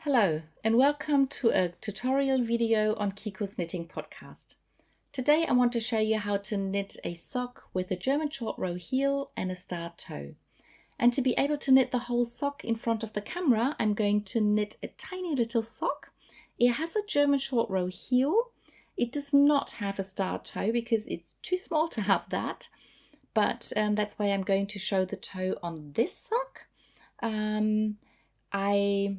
Hello and welcome to a tutorial video on Kikos Knitting Podcast. Today I want to show you how to knit a sock with a German short row heel and a star toe. And to be able to knit the whole sock in front of the camera, I'm going to knit a tiny little sock. It has a German short row heel. It does not have a star toe because it's too small to have that. But that's why I'm going to show the toe on this sock. I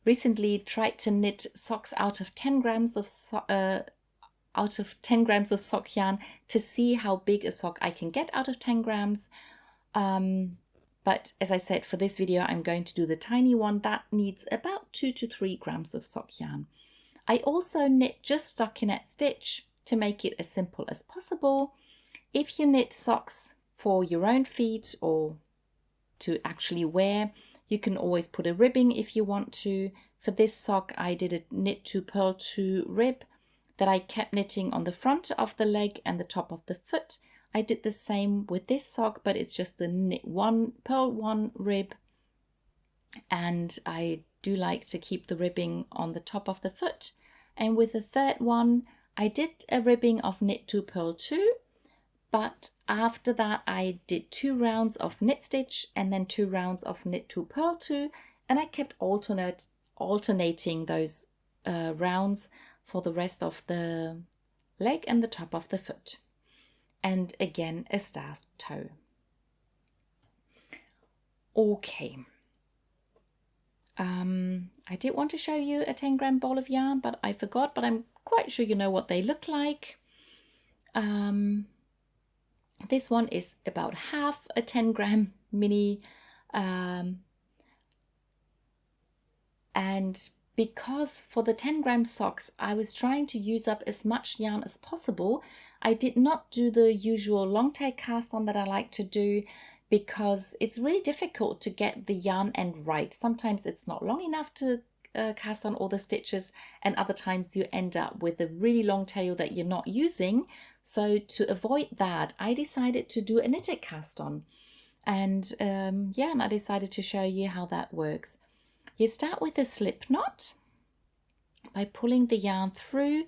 recently tried to knit socks out of 10 grams of sock yarn to see how big a sock I can get out of 10 grams. But as I said, for this video, I'm going to do the tiny one that needs about 2 to 3 grams of sock yarn. I also knit just stockinette stitch to make it as simple as possible. If you knit socks for your own feet or to actually wear, you can always put a ribbing if you want to. For this sock, I did a knit to purl to rib that I kept knitting on the front of the leg and the top of the foot. I did the same with this sock, but it's just a knit one, purl one rib. And I do like to keep the ribbing on the top of the foot. And with the third one, I did a ribbing of knit to purl 2. But after that, I did 2 rounds of knit stitch and then 2 rounds of knit to purl 2, and I kept alternating those rounds for the rest of the leg and the top of the foot. And again, a star toe. Okay. I did want to show you a 10-gram ball of yarn, but I forgot, but I'm quite sure you know what they look like. This one is about half a 10-gram mini, and because for the 10-gram socks I was trying to use up as much yarn as possible, I did not do the usual long tail cast on that I like to do because it's really difficult to get the yarn end right. Sometimes it's not long enough to cast on all the stitches, and other times you end up with a really long tail that you're not using. So to avoid that, I decided to do a knitted cast on, and and I decided to show you how that works. You start with a slip knot by pulling the yarn through,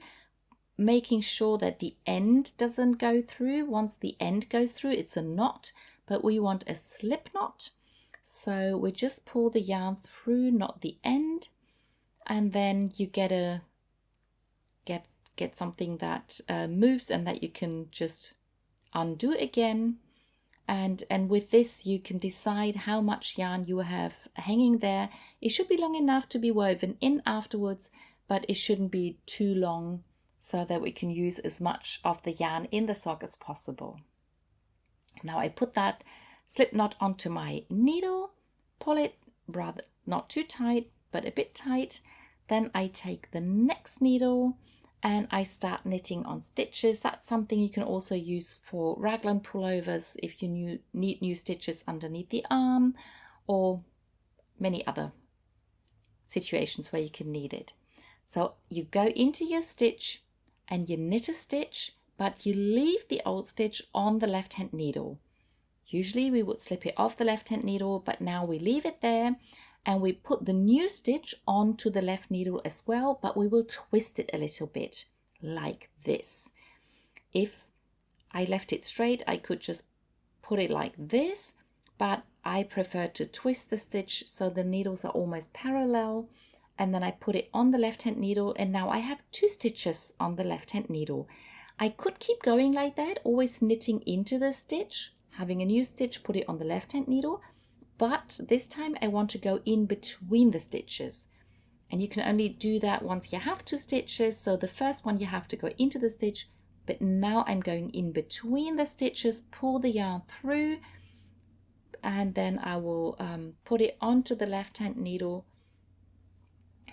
making sure that the end doesn't go through. Once the end goes through, it's a knot, but we want a slip knot. So we just pull the yarn through, not the end, and then you get something that moves and that you can just undo again. And with this you can decide how much yarn you have hanging there. It should be long enough to be woven in afterwards, but it shouldn't be too long so that we can use as much of the yarn in the sock as possible. Now I put that slip knot onto my needle, pull it rather not too tight but a bit tight. Then I take the next needle and I start knitting on stitches. That's something you can also use for raglan pullovers if you need new stitches underneath the arm, or many other situations where you can need it. So you go into your stitch and you knit a stitch, but you leave the old stitch on the left hand needle. Usually we would slip it off the left hand needle, but now we leave it there. And we put the new stitch onto the left needle as well, but we will twist it a little bit like this. If I left it straight, I could just put it like this, but I prefer to twist the stitch so the needles are almost parallel. And then I put it on the left hand needle, and now I have 2 stitches on the left hand needle. I could keep going like that, always knitting into the stitch, having a new stitch, put it on the left hand needle. But this time I want to go in between the stitches, and you can only do that once you have 2 stitches. So the first one you have to go into the stitch, but now I'm going in between the stitches, pull the yarn through, and then I will put it onto the left hand needle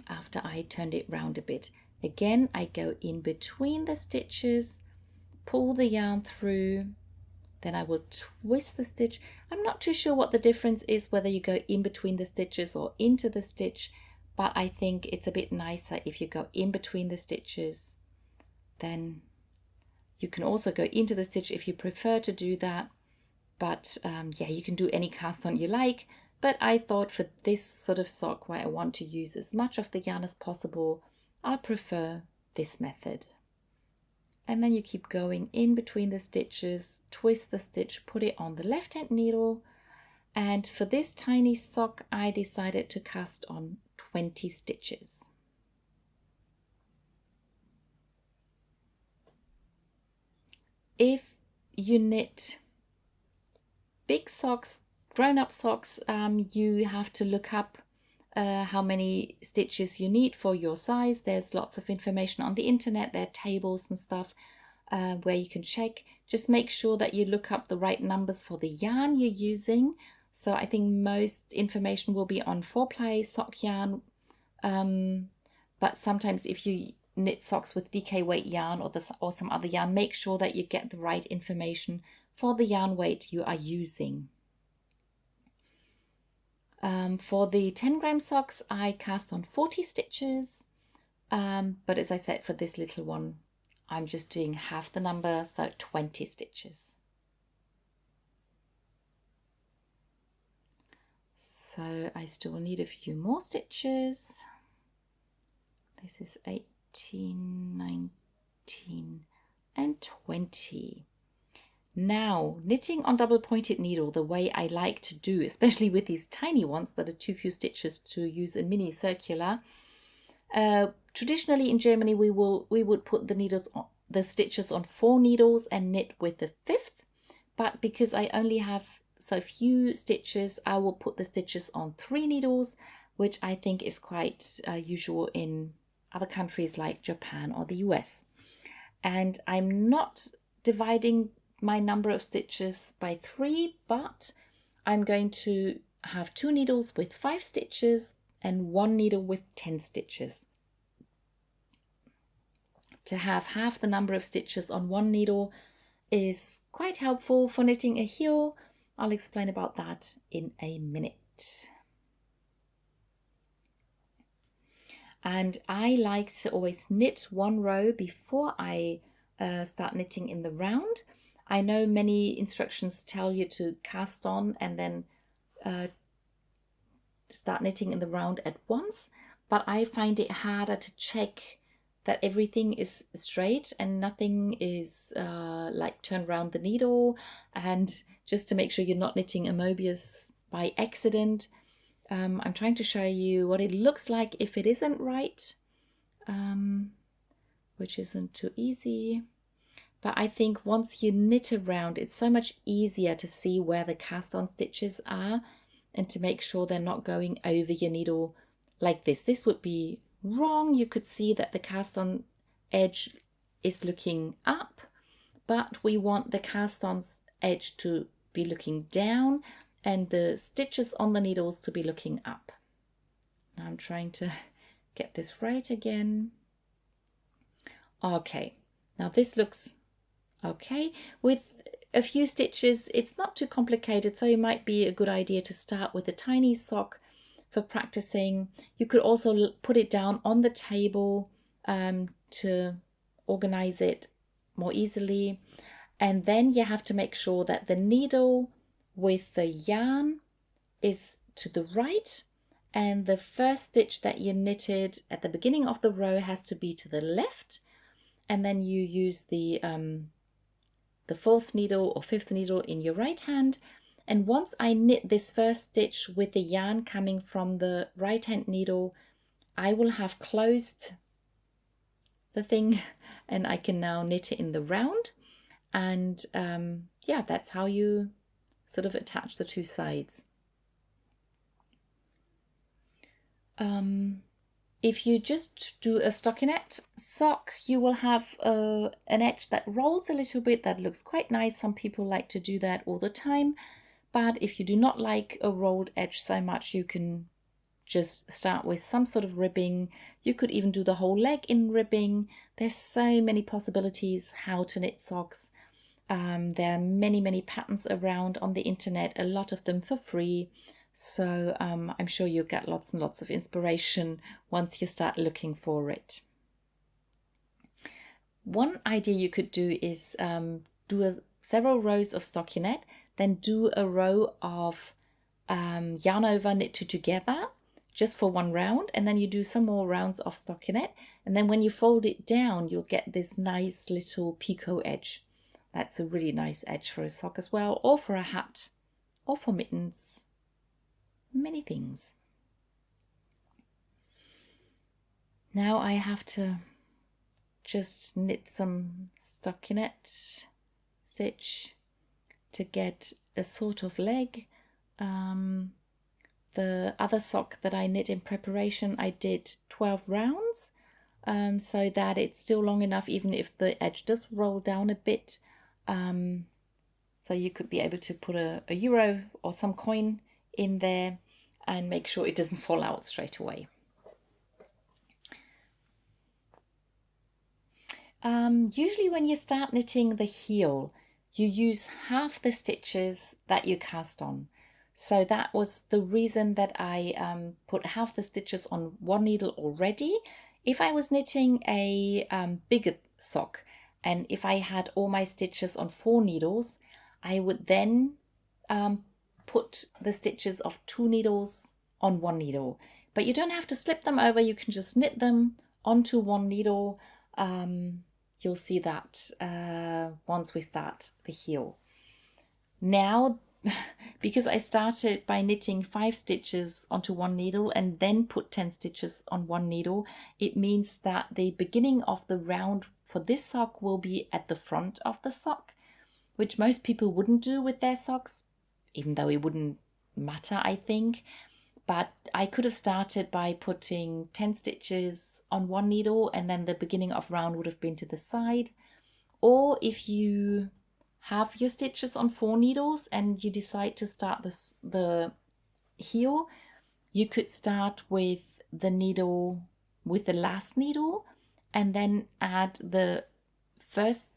after I turned it round a bit. Again, I go in between the stitches, pull the yarn through. Then I will twist the stitch. I'm not too sure what the difference is, whether you go in between the stitches or into the stitch, but I think it's a bit nicer if you go in between the stitches. Then you can also go into the stitch if you prefer to do that. But you can do any cast on you like. But I thought for this sort of sock where I want to use as much of the yarn as possible, I'll prefer this method. And then you keep going in between the stitches, twist the stitch, put it on the left hand needle. And for this tiny sock, I decided to cast on 20 stitches. If you knit big socks, grown-up socks, you have to look up how many stitches you need for your size. There's lots of information on the internet. There are tables and stuff where you can check. Just make sure that you look up the right numbers for the yarn you're using. So I think most information will be on 4-ply sock yarn, but sometimes if you knit socks with DK weight yarn or some other yarn, make sure that you get the right information for the yarn weight you are using. For the 10-gram socks, I cast on 40 stitches, but as I said, for this little one, I'm just doing half the number, so 20 stitches. So I still need a few more stitches. This is 18, 19, and 20. Now, knitting on double pointed needle, the way I like to do, especially with these tiny ones that are too few stitches to use a mini circular. Traditionally in Germany, we would put the stitches on 4 needles and knit with the 5th. But because I only have so few stitches, I will put the stitches on 3 needles, which I think is quite usual in other countries like Japan or the US. And I'm not dividing my number of stitches by 3, but I'm going to have 2 needles with 5 stitches and 1 needle with 10 stitches. To have half the number of stitches on 1 needle is quite helpful for knitting a heel. I'll explain about that in a minute. And I like to always knit 1 row before I start knitting in the round. I know many instructions tell you to cast on and then start knitting in the round at once, but I find it harder to check that everything is straight and nothing is like turned around the needle, and just to make sure you're not knitting a Mobius by accident. I'm trying to show you what it looks like if it isn't right, which isn't too easy. But I think once you knit around, it's so much easier to see where the cast on stitches are and to make sure they're not going over your needle like this. This would be wrong. You could see that the cast on edge is looking up, but we want the cast on edge to be looking down and the stitches on the needles to be looking up. Now I'm trying to get this right again. Okay, now this looks okay. With a few stitches, it's not too complicated, so it might be a good idea to start with a tiny sock for practicing. You could also put it down on the table to organize it more easily. And then you have to make sure that the needle with the yarn is to the right, and the first stitch that you knitted at the beginning of the row has to be to the left, and then you use the 4th needle or 5th needle in your right hand. And once I knit this first stitch with the yarn coming from the right hand needle, I will have closed the thing and I can now knit it in the round. And yeah, that's how you sort of attach the 2 sides. If you just do a stockinette sock, you will have an edge that rolls a little bit. That looks quite nice. Some people like to do that all the time. But if you do not like a rolled edge so much, you can just start with some sort of ribbing. You could even do the whole leg in ribbing. There's so many possibilities how to knit socks. There are many patterns around on the internet, a lot of them for free. So I'm sure you'll get lots and lots of inspiration once you start looking for it. One idea you could do is do several rows of stockinette, then do a row of yarn over, knit two together just for one round, and then you do some more rounds of stockinette, and then when you fold it down you'll get this nice little picot edge. That's a really nice edge for a sock as well, or for a hat, or for mittens, many things. Now I have to just knit some stockinette stitch to get a sort of leg. The other sock that I knit in preparation, I did 12 rounds, so that it's still long enough even if the edge does roll down a bit. So you could be able to put a euro or some coin in there and make sure it doesn't fall out straight away. Usually when you start knitting the heel, you use half the stitches that you cast on. So that was the reason that I put half the stitches on one needle already. If I was knitting a bigger sock, and if I had all my stitches on 4 needles, I would then put the stitches of 2 needles on 1 needle. But you don't have to slip them over, you can just knit them onto 1 needle. You'll see that once we start the heel. Now, because I started by knitting 5 stitches onto 1 needle and then put 10 stitches on 1 needle, it means that the beginning of the round for this sock will be at the front of the sock, which most people wouldn't do with their socks, even though it wouldn't matter, I think. But I could have started by putting 10 stitches on 1 needle, and then the beginning of round would have been to the side. Or if you have your stitches on 4 needles and you decide to start the heel, you could start with the needle, with the last needle, and then add the first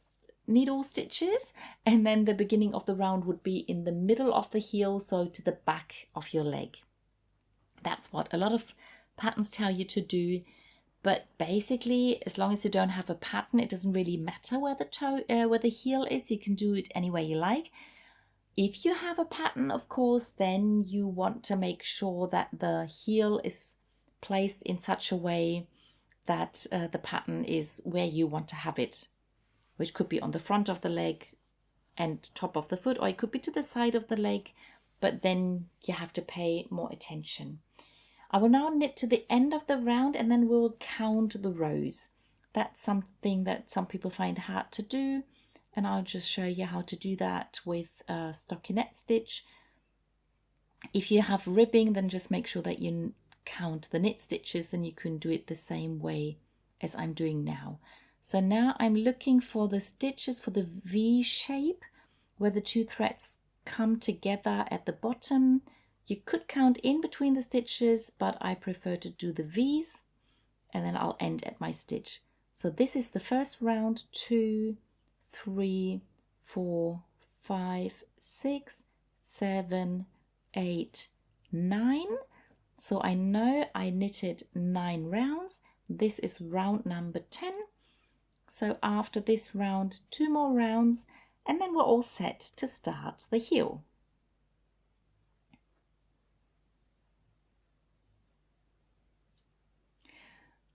needle stitches, and then the beginning of the round would be in the middle of the heel, so to the back of your leg. That's what a lot of patterns tell you to do. But basically, as long as you don't have a pattern, it doesn't really matter where the heel is. You can do it any way you like. If you have a pattern, of course, then you want to make sure that the heel is placed in such a way that the pattern is where you want to have it, which could be on the front of the leg and top of the foot, or it could be to the side of the leg, but then you have to pay more attention. I will now knit to the end of the round, and then we'll count the rows. That's something that some people find hard to do, and I'll just show you how to do that with a stockinette stitch. If you have ribbing, then just make sure that you count the knit stitches, and you can do it the same way as I'm doing now. So now I'm looking for the stitches for the V shape where the 2 threads come together at the bottom. You could count in between the stitches, but I prefer to do the V's, and then I'll end at my stitch. So this is the first round, 2, 3, 4, 5, 6, 7, 8, 9. So I know I knitted 9 rounds. This is round number 10. So after this round, 2 more rounds, and then we're all set to start the heel.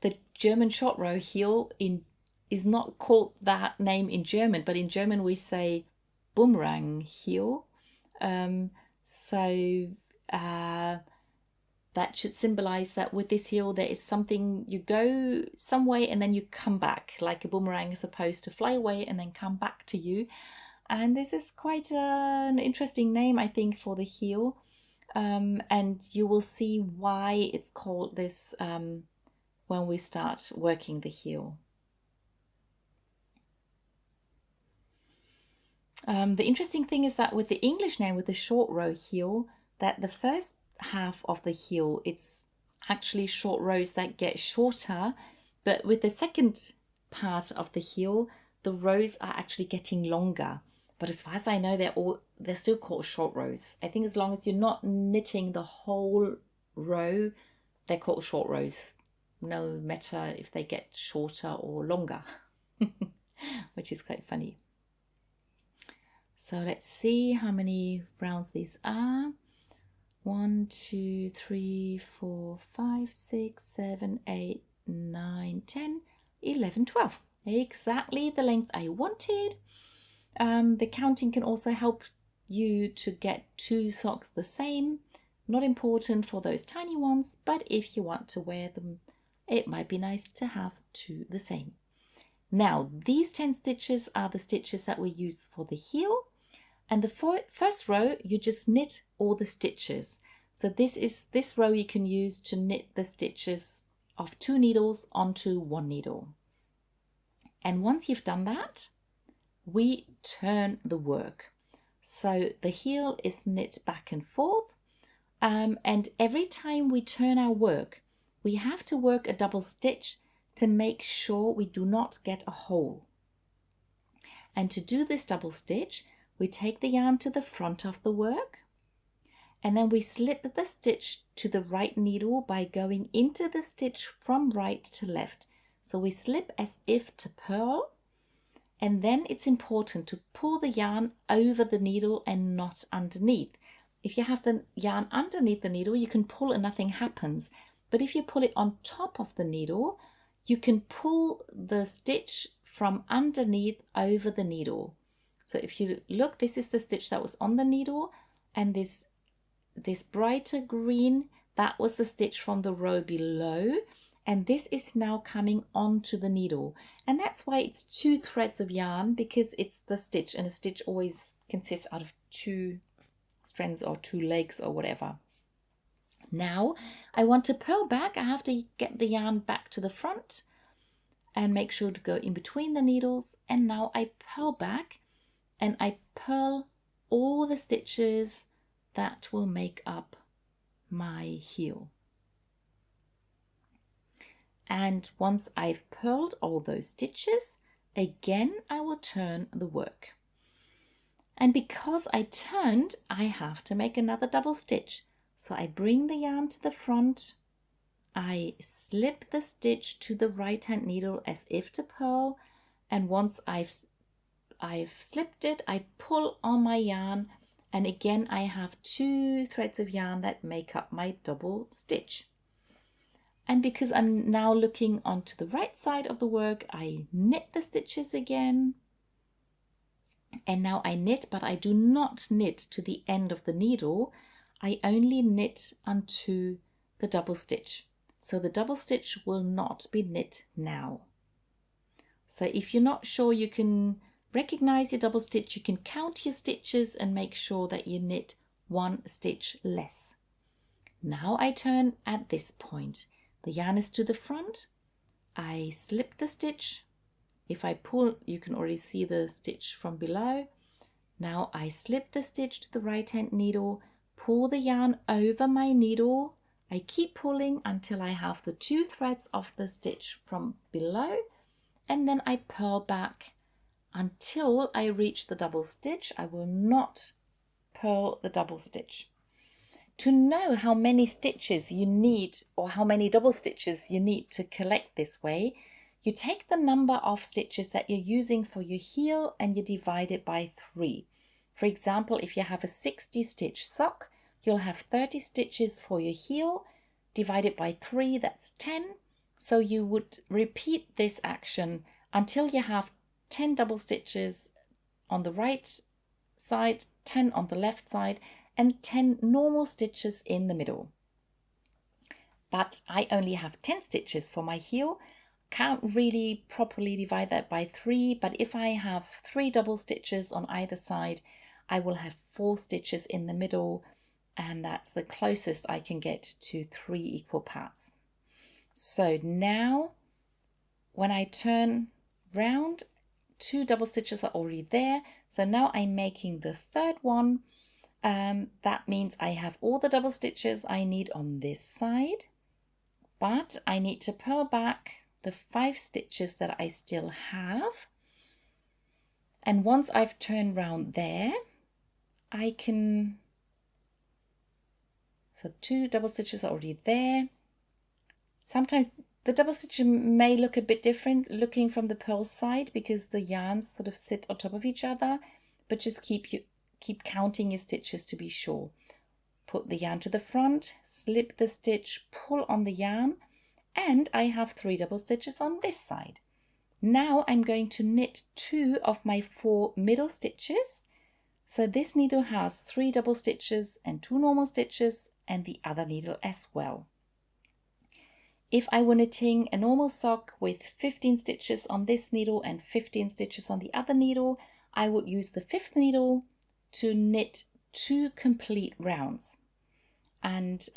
The German short row heel is not called that name in German, but in German we say boomerang heel. That should symbolize that with this heel there is something, you go some way and then you come back, like a boomerang is supposed to fly away and then come back to you. And this is quite an interesting name, I think, for the heel. And you will see why it's called this when we start working the heel. The interesting thing is that with the English name, with the short row heel, that the first half of the heel, it's actually short rows that get shorter, but with the second part of the heel, the rows are actually getting longer. But as far as I know, they're still called short rows. I think as long as you're not knitting the whole row, they're called short rows, no matter if they get shorter or longer, which is quite funny. So let's see how many rounds these are. 1, 2, 3, 4, 5, 6, 7, 8, 9, 10, 11, 12. Exactly the length I wanted. The counting can also help you to get 2 socks the same. Not important for those tiny ones, but if you want to wear them, it might be nice to have 2 the same. Now, these 10 stitches are the stitches that we use for the heel. And the first row, you just knit all the stitches. So this row you can use to knit the stitches of 2 needles onto 1 needle. And once you've done that, we turn the work. So the heel is knit back and forth. And every time we turn our work, we have to work a double stitch to make sure we do not get a hole. And to do this double stitch, we take the yarn to the front of the work, and then we slip the stitch to the right needle by going into the stitch from right to left. So we slip as if to purl, and then it's important to pull the yarn over the needle and not underneath. If you have the yarn underneath the needle, you can pull and nothing happens. But if you pull it on top of the needle, you can pull the stitch from underneath over the needle. So if you look, this is the stitch that was on the needle, and this brighter green, that was the stitch from the row below, and this is now coming onto the needle. And that's why it's 2 threads of yarn, because it's the stitch, and a stitch always consists out of 2 strands or 2 legs or whatever. Now I want to purl back. I have to get the yarn back to the front and make sure to go in between the needles, and now I purl back and I purl all the stitches that will make up my heel. And once I've purled all those stitches, again I will turn the work. And because I turned, I have to make another double stitch. So I bring the yarn to the front, I slip the stitch to the right hand needle as if to purl, and once I've slipped it, I pull on my yarn, and again I have 2 threads of yarn that make up my double stitch. And because I'm now looking onto the right side of the work, I knit the stitches again, and now I knit, but I do not knit to the end of the needle. I only knit onto the double stitch. So the double stitch will not be knit now. So if you're not sure, you can recognize your double stitch, you can count your stitches and make sure that you knit 1 stitch less. Now I turn at this point. The yarn is to the front. I slip the stitch. If I pull, you can already see the stitch from below. Now I slip the stitch to the right hand needle, pull the yarn over my needle. I keep pulling until I have the 2 threads of the stitch from below, and then I purl back until I reach the double stitch. I will not purl the double stitch. To know how many stitches you need or how many double stitches you need to collect this way, you take the number of stitches that you're using for your heel and you divide it by 3. For example, if you have a 60 stitch sock, you'll have 30 stitches for your heel, divided by 3, that's 10. So you would repeat this action until you have 10 double stitches on the right side, 10 on the left side, and 10 normal stitches in the middle. But I only have 10 stitches for my heel. Can't really properly divide that by 3, but if I have 3 double stitches on either side, I will have 4 stitches in the middle, and that's the closest I can get to 3 equal parts. So now when I turn round, 2 double stitches are already there. So now I'm making the 3rd one. That means I have all the double stitches I need on this side, but I need to purl back the 5 stitches that I still have. And once I've turned round there, I can, so 2 double stitches are already there. Sometimes the double stitch may look a bit different looking from the purl side because the yarns sort of sit on top of each other, but just keep counting your stitches to be sure. put the yarn to the front, slip the stitch, pull on the yarn, and I have 3 double stitches on this side. Now I'm going to knit 2 of my 4 middle stitches. So this needle has 3 double stitches and 2 normal stitches, and the other needle as well. If I were knitting a normal sock with 15 stitches on this needle and 15 stitches on the other needle, I would use the 5th needle to knit 2 complete rounds. And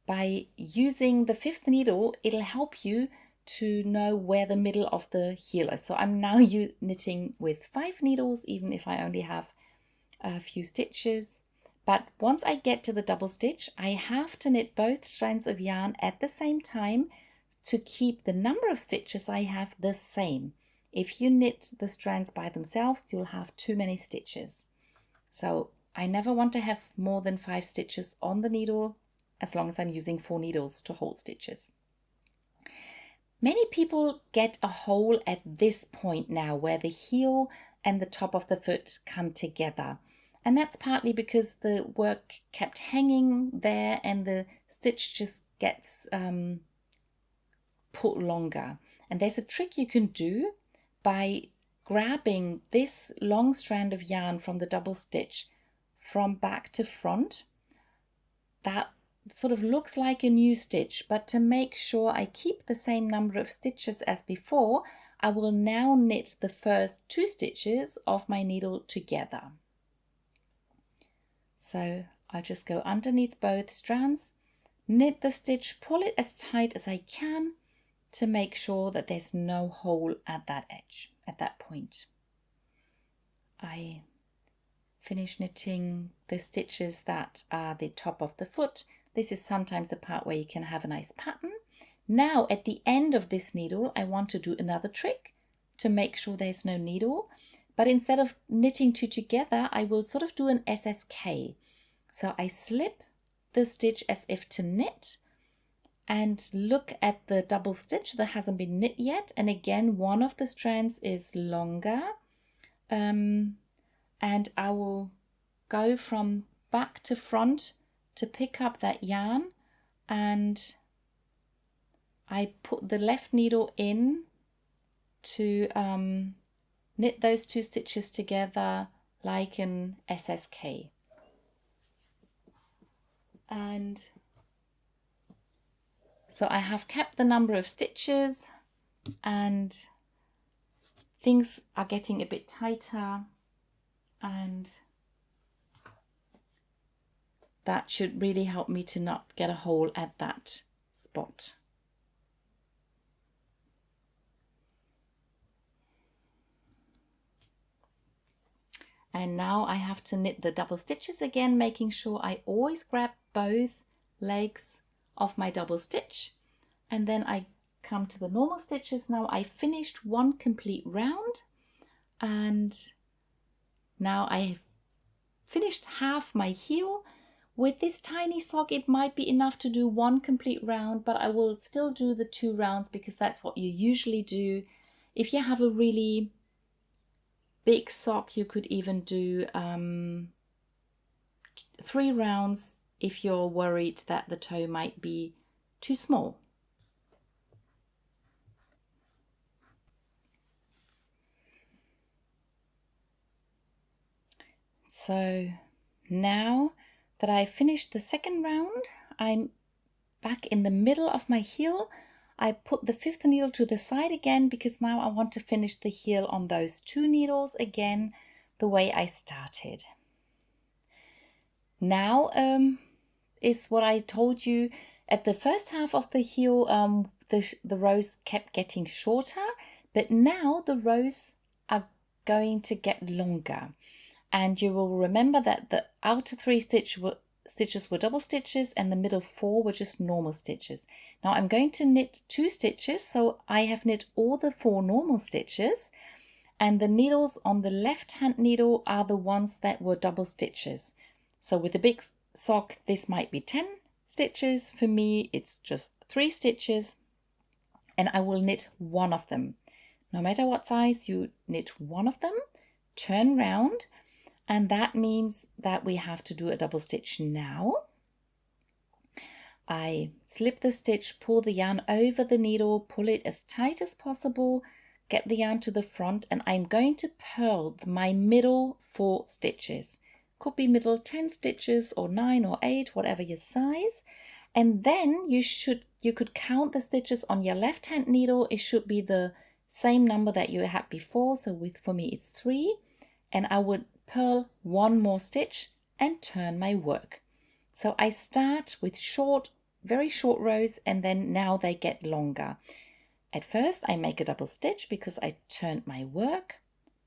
by using the 5th needle, it'll help you to know where the middle of the heel is. So I'm now knitting with 5 needles, even if I only have a few stitches. But once I get to the double stitch, I have to knit both strands of yarn at the same time to keep the number of stitches I have the same. If you knit the strands by themselves, you'll have too many stitches. So I never want to have more than 5 stitches on the needle, as long as I'm using 4 needles to hold stitches. Many people get a hole at this point now where the heel and the top of the foot come together. And that's partly because the work kept hanging there and the stitch just gets pulled longer. And there's a trick you can do by grabbing this long strand of yarn from the double stitch from back to front. That sort of looks like a new stitch, but to make sure I keep the same number of stitches as before, I will now knit the first 2 stitches of my needle together. So I'll just go underneath both strands, knit the stitch, pull it as tight as I can to make sure that there's no hole at that edge, at that point. I finish knitting the stitches that are the top of the foot. This is sometimes the part where you can have a nice pattern. Now at the end of this needle, I want to do another trick to make sure there's no needle. But instead of knitting 2 together, I will sort of do an SSK. So I slip the stitch as if to knit and look at the double stitch that hasn't been knit yet. And again, one of the strands is longer. And I will go from back to front to pick up that yarn, and I put the left needle in to knit those 2 stitches together like an SSK. And so I have kept the number of stitches and things are getting a bit tighter, and that should really help me to not get a hole at that spot. And now I have to knit the double stitches again, making sure I always grab both legs of my double stitch. And then I come to the normal stitches. Now I finished 1 complete round, and now I have finished half my heel. With this tiny sock, it might be enough to do 1 complete round, but I will still do the 2 rounds because that's what you usually do. If you have a really big sock, you could even do 3 rounds if you're worried that the toe might be too small. So now that I finished the 2nd round, I'm back in the middle of my heel. I put the 5th needle to the side again because now I want to finish the heel on those 2 needles again the way I started. Now is what I told you at the first half of the heel. The rows kept getting shorter, but now the rows are going to get longer. And you will remember that the outer 3 stitches were double stitches and the middle 4 were just normal stitches. Now I'm going to knit 2 stitches, so I have knit all the 4 normal stitches, and the needles on the left hand needle are the ones that were double stitches. So with a big sock, this might be 10 stitches. For me, it's just 3 stitches, and I will knit 1 of them. No matter what size, you knit 1 of them, turn round, And that means that we have to do a double stitch now. I slip the stitch, pull the yarn over the needle, pull it as tight as possible, get the yarn to the front, and I'm going to purl my middle 4 stitches. Could be middle 10 stitches or 9 or 8, whatever your size. And then you could count the stitches on your left hand needle. It should be the same number that you had before. So for me it's 3. And I would purl 1 more stitch and turn my work. So I start with very short rows, and then now they get longer. At first I make a double stitch because I turned my work,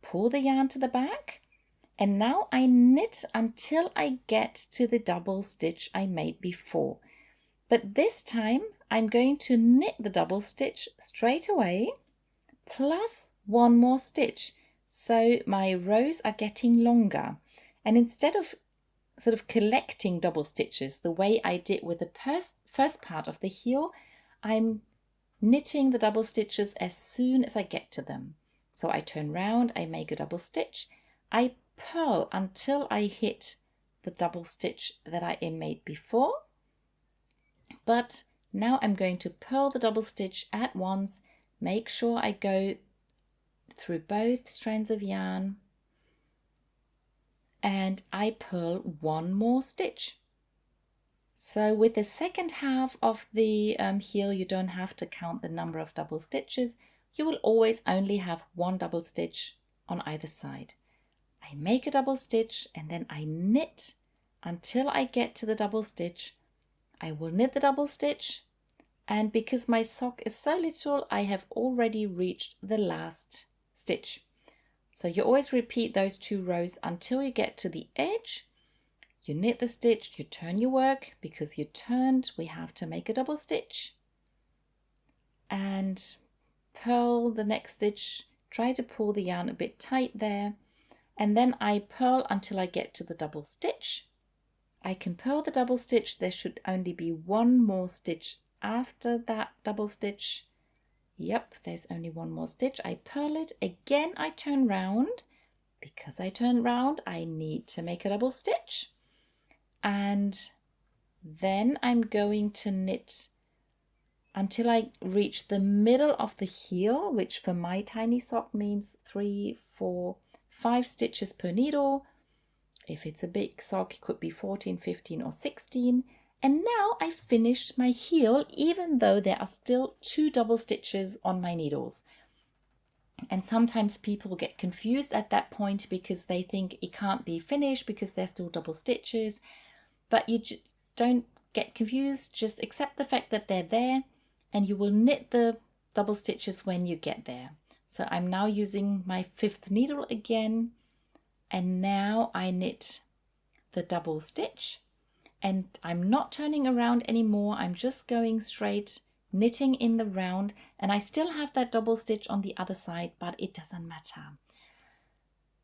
pull the yarn to the back, and now I knit until I get to the double stitch I made before. But this time I'm going to knit the double stitch straight away plus 1 more stitch. So my rows are getting longer. And instead of sort of collecting double stitches the way I did with the first part of the heel, I'm knitting the double stitches as soon as I get to them. So I turn round, I make a double stitch, I purl until I hit the double stitch that I made before. But now I'm going to purl the double stitch at once, make sure I go through both strands of yarn, and I purl 1 more stitch. So with the second half of the heel, you don't have to count the number of double stitches. You will always only have 1 double stitch on either side. I make a double stitch and then I knit until I get to the double stitch. I will knit the double stitch, and because my sock is so little, I have already reached the last stitch. So you always repeat those 2 rows until you get to the edge. You knit the stitch, you turn your work. Because you turned, we have to make a double stitch. And purl the next stitch. Try to pull the yarn a bit tight there. And then I purl until I get to the double stitch. I can purl the double stitch. There should only be 1 more stitch after that double stitch. Yep, there's only 1 more stitch. I purl it. Again, I turn round. Because I turn round, I need to make a double stitch. And then I'm going to knit until I reach the middle of the heel, which for my tiny sock means 3, 4, 5 stitches per needle. If it's a big sock, it could be 14, 15 or 16. And now I finished my heel, even though there are still 2 double stitches on my needles. And sometimes people get confused at that point because they think it can't be finished because there's still double stitches. But you don't get confused, just accept the fact that they're there, and you will knit the double stitches when you get there. So I'm now using my 5th needle again, and now I knit the double stitch. And I'm not turning around anymore, I'm just going straight, knitting in the round, and I still have that double stitch on the other side, but it doesn't matter.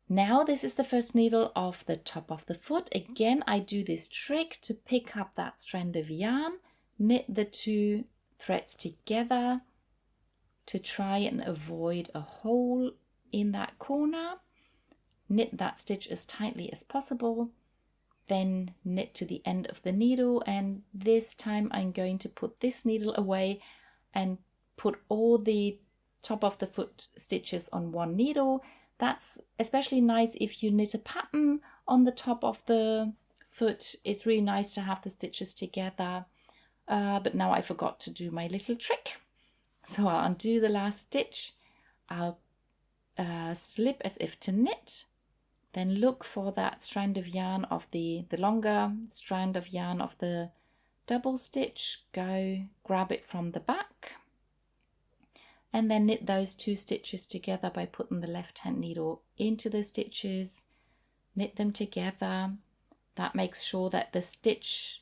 Now this is the first needle of the top of the foot. Again, I do this trick to pick up that strand of yarn, knit the 2 threads together to try and avoid a hole in that corner. Knit that stitch as tightly as possible. Then knit to the end of the needle, and this time I'm going to put this needle away and put all the top of the foot stitches on 1 needle. That's especially nice if you knit a pattern on the top of the foot. It's really nice to have the stitches together, but now I forgot to do my little trick. So I'll undo the last stitch, I'll slip as if to knit, then look for that strand of yarn of the longer strand of yarn of the double stitch, go grab it from the back, and then knit those 2 stitches together by putting the left hand needle into the stitches, knit them together. That makes sure that the stitch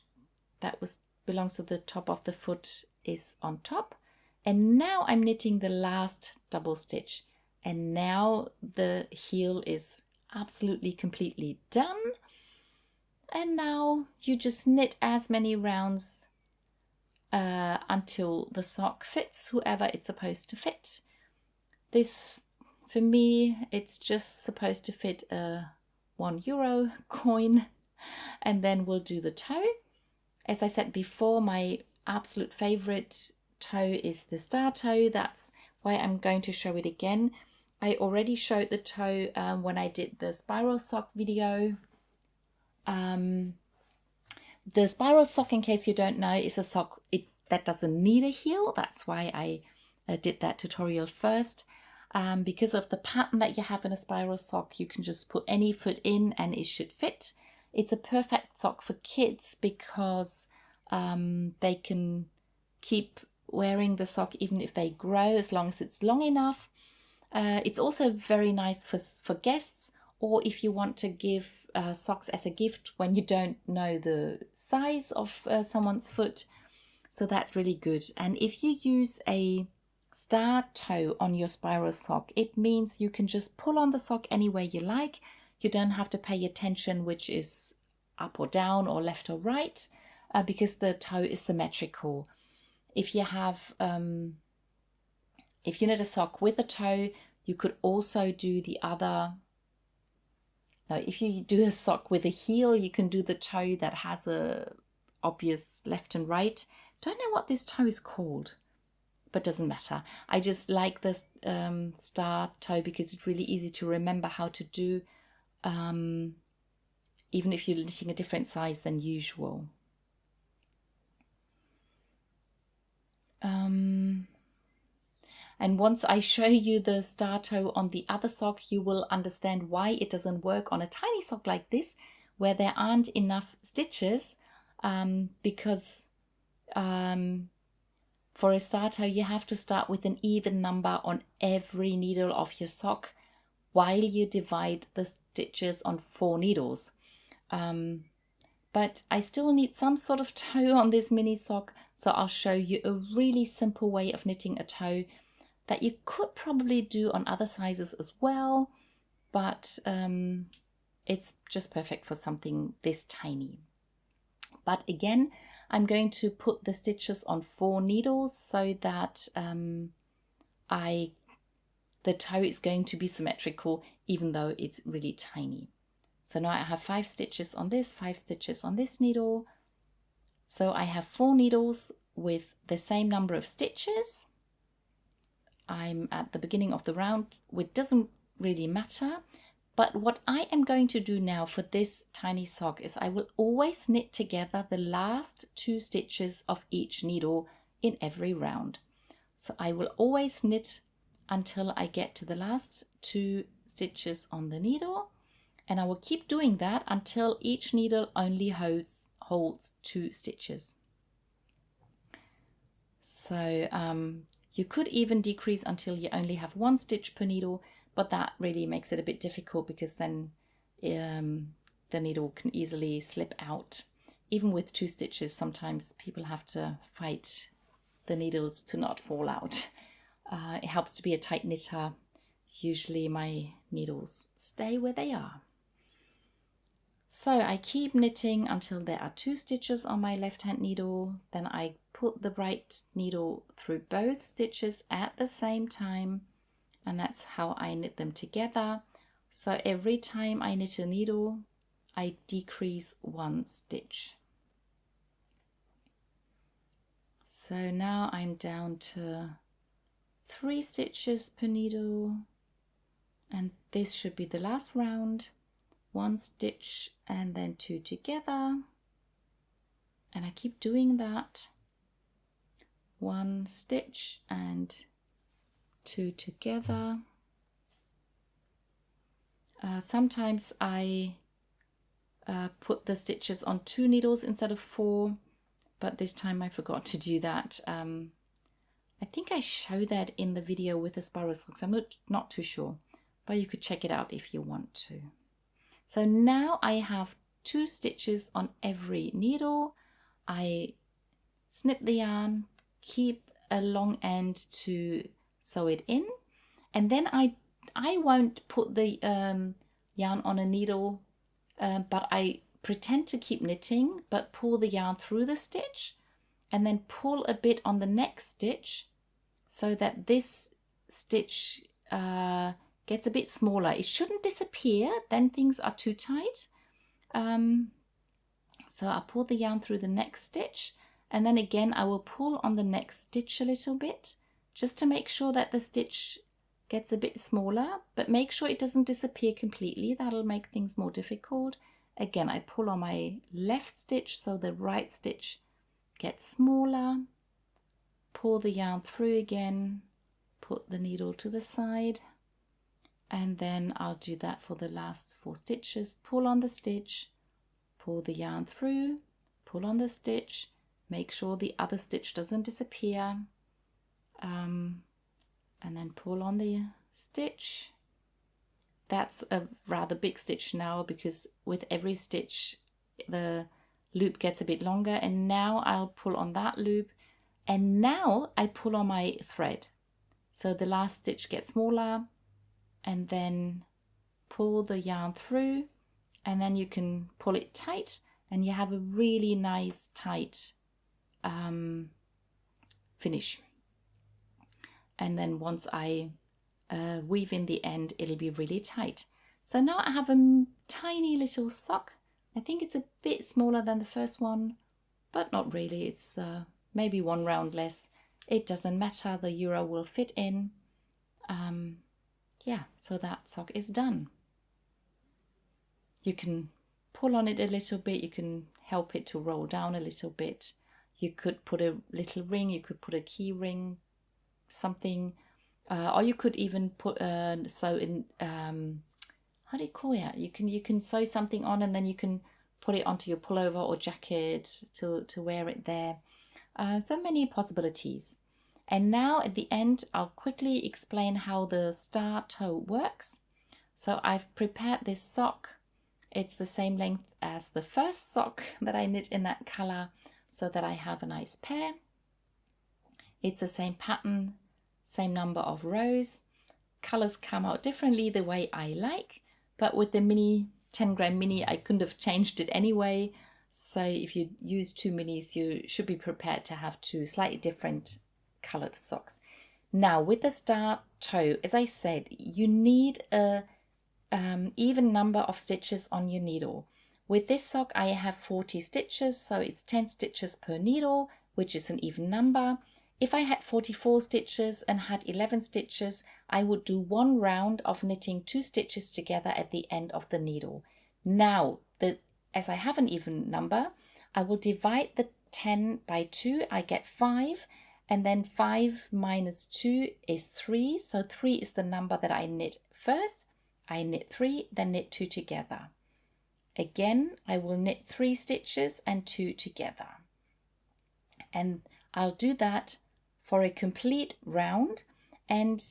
that belongs to the top of the foot is on top. And now I'm knitting the last double stitch, and now the heel is absolutely completely done. And now you just knit as many rounds until the sock fits whoever it's supposed to fit. This, for me, it's just supposed to fit a €1 coin, and then we'll do the toe. As I said before, my absolute favorite toe is the star toe. That's why I'm going to show it again. I already showed the toe when I did the spiral sock video. The spiral sock, in case you don't know, is a sock that doesn't need a heel. That's why I did that tutorial first. Because of the pattern that you have in a spiral sock, you can just put any foot in and it should fit. It's a perfect sock for kids because they can keep wearing the sock even if they grow, as long as it's long enough. It's also very nice for guests, or if you want to give socks as a gift when you don't know the size of someone's foot. So that's really good. And if you use a star toe on your spiral sock, it means you can just pull on the sock any way you like. You don't have to pay attention which is up or down or left or right, because the toe is symmetrical. If you have if you knit a sock with a toe, you could also do the other. Now, if you do a sock with a heel, you can do the toe that has a obvious left and right. Don't know what this toe is called, but doesn't matter. I just like this star toe because it's really easy to remember how to do, even if you're knitting a different size than usual. And once I show you the star toe on the other sock, you will understand why it doesn't work on a tiny sock like this, where there aren't enough stitches, because for a star toe you have to start with an even number on every needle of your sock while you divide the stitches on 4 needles. But I still need some sort of toe on this mini sock, so I'll show you a really simple way of knitting a toe that you could probably do on other sizes as well, but it's just perfect for something this tiny. But again, I'm going to put the stitches on 4 needles so that the toe is going to be symmetrical even though it's really tiny. So now I have 5 stitches on this, 5 stitches on this needle. So I have 4 needles with the same number of stitches. I'm at the beginning of the round, which doesn't really matter. But what I am going to do now for this tiny sock is I will always knit together the last 2 stitches of each needle in every round. So I will always knit until I get to the last 2 stitches on the needle, and I will keep doing that until each needle only holds 2 stitches. So you could even decrease until you only have 1 stitch per needle, but that really makes it a bit difficult because then the needle can easily slip out. Even with 2 stitches, sometimes people have to fight the needles to not fall out. It helps to be a tight knitter. Usually my needles stay where they are. So I keep knitting until there are 2 stitches on my left hand needle. Then I put the right needle through both stitches at the same time, and that's how I knit them together. So every time I knit a needle, I decrease 1 stitch. So now I'm down to 3 stitches per needle, and this should be the last round. 1 stitch and then 2 together, and I keep doing that. 1 stitch and 2 together. Sometimes I put the stitches on 2 needles instead of 4, but this time I forgot to do that. I think I show that in the video with the spiral socks. I'm not too sure, but you could check it out if you want to. So now I have 2 stitches on every needle. I snip the yarn, keep a long end to sew it in, and then I won't put the yarn on a needle, but I pretend to keep knitting but pull the yarn through the stitch and then pull a bit on the next stitch so that this stitch gets a bit smaller. It shouldn't disappear, then things are too tight. So I'll pull the yarn through the next stitch, and then again I will pull on the next stitch a little bit, just to make sure that the stitch gets a bit smaller, but make sure it doesn't disappear completely. That'll make things more difficult. Again, I pull on my left stitch so the right stitch gets smaller, pull the yarn through again, put the needle to the side, and then I'll do that for the last 4 stitches. Pull on the stitch, pull the yarn through, pull on the stitch, make sure the other stitch doesn't disappear, and then pull on the stitch. That's a rather big stitch now, because with every stitch the loop gets a bit longer, and now I'll pull on that loop, and now I pull on my thread. So the last stitch gets smaller, and then pull the yarn through, and then you can pull it tight, and you have a really nice tight finish. And then once I weave in the end, it'll be really tight. So now I have a tiny little sock. I think it's a bit smaller than the first one, but not really. It's maybe 1 round less. It doesn't matter, the euro will fit in. Yeah, so that sock is done. You can pull on it a little bit, you can help it to roll down a little bit. You could put a little ring, you could put a key ring, something, or you could even put sew in, how do you call it? You can sew something on, and then you can put it onto your pullover or jacket to wear it there. So many possibilities. And now at the end, I'll quickly explain how the star toe works. So I've prepared this sock. It's the same length as the first sock that I knit in that color, so that I have a nice pair. It's the same pattern, same number of rows. Colors come out differently the way I like, but with the mini 10 gram mini, I couldn't have changed it anyway. So if you use 2 minis, you should be prepared to have 2 slightly different colored socks. Now with the star toe, as I said, you need a even number of stitches on your needle. With this sock I have 40 stitches, so it's 10 stitches per needle, which is an even number. If I had 44 stitches and had 11 stitches, I would do 1 round of knitting 2 stitches together at the end of the needle. Now, as I have an even number, I will divide the 10 by 2, I get 5, and then 5 minus 2 is 3, so 3 is the number that I knit first. I knit 3, then knit 2 together. Again, I will knit 3 stitches and 2 together. And I'll do that for a complete round, and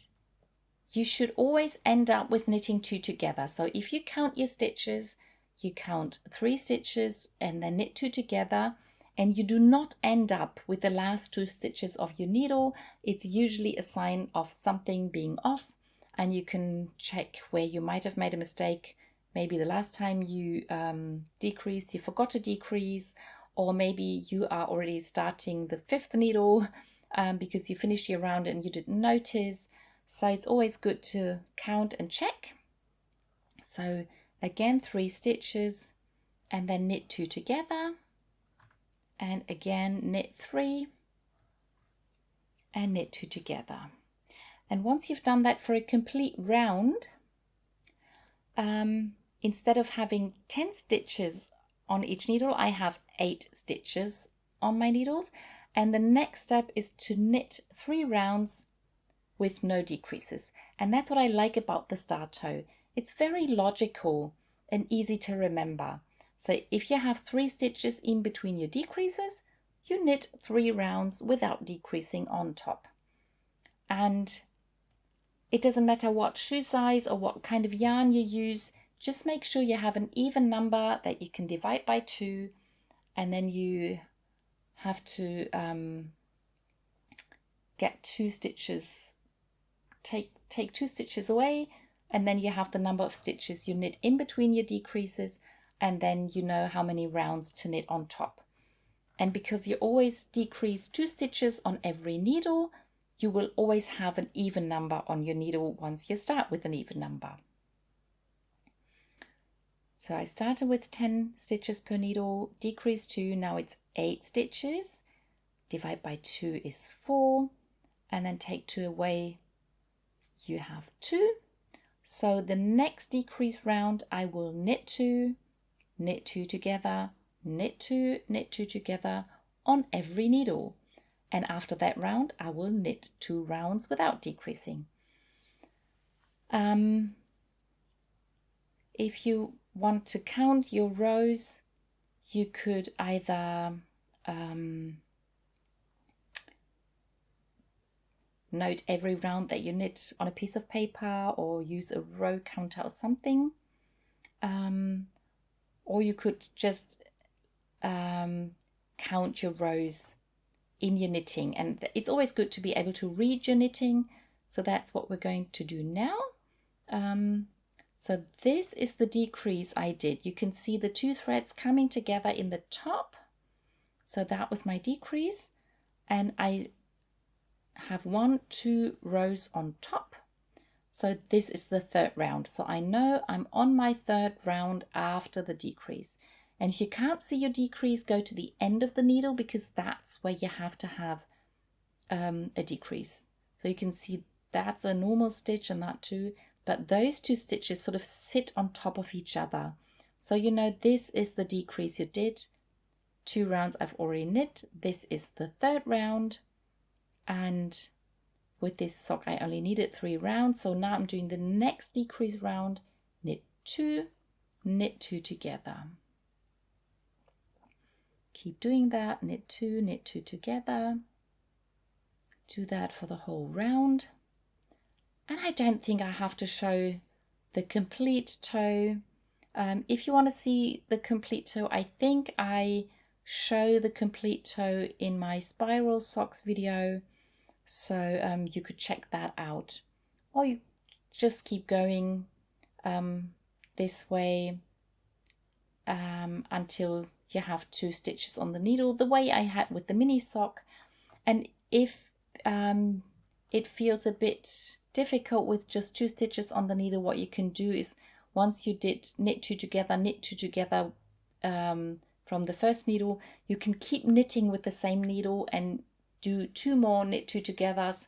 you should always end up with knitting 2 together. So if you count your stitches, you count 3 stitches and then knit 2 together, and you do not end up with the last 2 stitches of your needle. It's usually a sign of something being off, and you can check where you might have made a mistake. Maybe the last time you decreased, you forgot to decrease, or maybe you are already starting the 5th needle because you finished your round and you didn't notice. So it's always good to count and check. So again, 3 stitches and then knit 2 together, and again knit 3 and knit 2 together. And once you've done that for a complete round, instead of having 10 stitches on each needle, I have 8 stitches on my needles, and the next step is to knit 3 rounds with no decreases. And that's what I like about the star toe. It's very logical and easy to remember. So if you have 3 stitches in between your decreases, you knit 3 rounds without decreasing on top. And it doesn't matter what shoe size or what kind of yarn you use, just make sure you have an even number that you can divide by 2, and then you have to get 2 stitches, take 2 stitches away, and then you have the number of stitches you knit in between your decreases, and then you know how many rounds to knit on top. And because you always decrease 2 stitches on every needle, you will always have an even number on your needle once you start with an even number. So I started with 10 stitches per needle, decrease 2, now it's 8 stitches. Divide by 2 is 4, and then take 2 away, you have 2. So the next decrease round I will knit 2 together, knit 2 together on every needle. And after that round I will knit 2 rounds without decreasing. If you want to count your rows, you could either note every round that you knit on a piece of paper, or use a row counter or something, or you could just count your rows in your knitting. And it's always good to be able to read your knitting, so that's what we're going to do now. So this is the decrease I did. You can see the 2 threads coming together in the top. So that was my decrease, and I have 1, 2 rows on top. So this is the 3rd round. So I know I'm on my 3rd round after the decrease. And if you can't see your decrease, go to the end of the needle, because that's where you have to have a decrease. So you can see that's a normal stitch and that too, but those 2 stitches sort of sit on top of each other. So you know this is the decrease you did. 2 rounds I've already knit. This is the 3rd round, and with this sock I only needed 3 rounds. So now I'm doing the next decrease round, knit 2 together. Keep doing that, knit 2 together. Do that for the whole round. And I don't think I have to show the complete toe. If you want to see the complete toe, I think I show the complete toe in my spiral socks video. So you could check that out. Or you just keep going this way until you have 2 stitches on the needle, the way I had with the mini sock. And if it feels a bit difficult with just 2 stitches on the needle, what you can do is, once you did knit 2 together from the first needle, you can keep knitting with the same needle and do 2 more knit 2 togethers,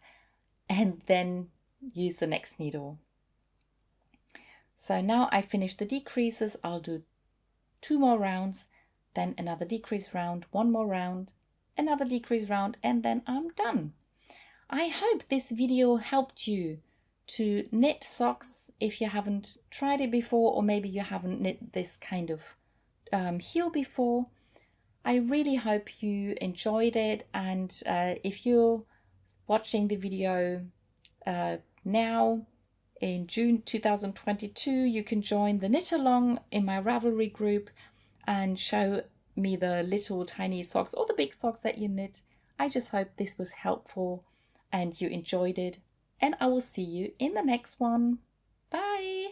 and then use the next needle. So now I finished the decreases. I'll do 2 more rounds, then another decrease round, 1 more round, another decrease round, and then I'm done. I hope this video helped you to knit socks if you haven't tried it before, or maybe you haven't knit this kind of heel before. I really hope you enjoyed it, and if you're watching the video now in June 2022, you can join the knit along in my Ravelry group and show me the little tiny socks or the big socks that you knit. I just hope this was helpful and you enjoyed it, and I will see you in the next one. Bye!